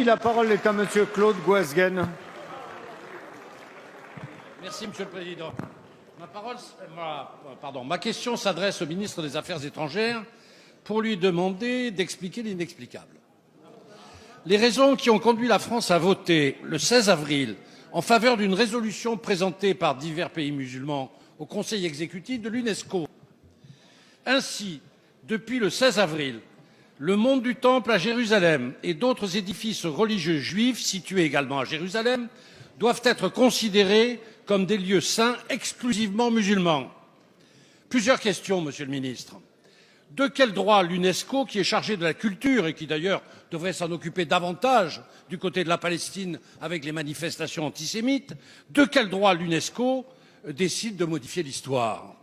La parole est à Monsieur Claude Goasguen. Merci, Monsieur le Président. Ma question s'adresse au ministre des Affaires étrangères pour lui demander d'expliquer l'inexplicable. Les raisons qui ont conduit la France à voter le 16 avril en faveur d'une résolution présentée par divers pays musulmans au Conseil exécutif de l'UNESCO. Ainsi, depuis le 16 avril, le monde du Temple à Jérusalem et d'autres édifices religieux juifs situés également à Jérusalem doivent être considérés comme des lieux saints exclusivement musulmans. Plusieurs questions, Monsieur le Ministre. De quel droit l'UNESCO, qui est chargée de la culture et qui d'ailleurs devrait s'en occuper davantage du côté de la Palestine avec les manifestations antisémites, de quel droit l'UNESCO décide de modifier l'histoire?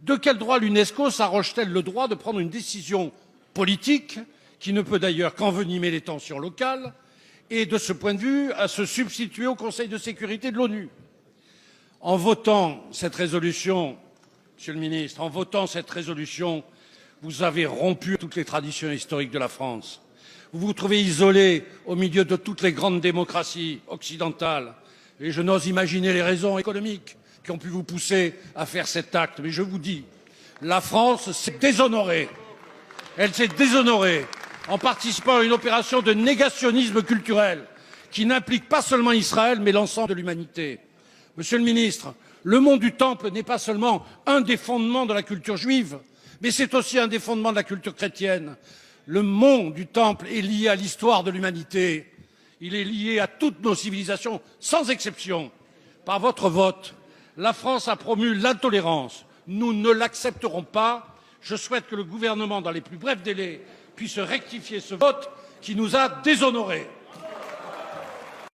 De quel droit l'UNESCO s'arroge-t-elle le droit de prendre une décision politique qui ne peut d'ailleurs qu'envenimer les tensions locales et, de ce point de vue, à se substituer au Conseil de sécurité de l'ONU? En votant cette résolution, Monsieur le Ministre, en votant cette résolution, vous avez rompu toutes les traditions historiques de la France. Vous vous trouvez isolé au milieu de toutes les grandes démocraties occidentales. Et je n'ose imaginer les raisons économiques qui ont pu vous pousser à faire cet acte. Mais je vous dis, la France s'est déshonorée. Elle s'est déshonorée en participant à une opération de négationnisme culturel qui n'implique pas seulement Israël, mais l'ensemble de l'humanité. Monsieur le Ministre, le monde du Temple n'est pas seulement un des fondements de la culture juive, mais c'est aussi un des fondements de la culture chrétienne. Le monde du Temple est lié à l'histoire de l'humanité. Il est lié à toutes nos civilisations, sans exception. Par votre vote, la France a promu l'intolérance. Nous ne l'accepterons pas. Je souhaite que le gouvernement, dans les plus brefs délais, puisse rectifier ce vote qui nous a déshonorés.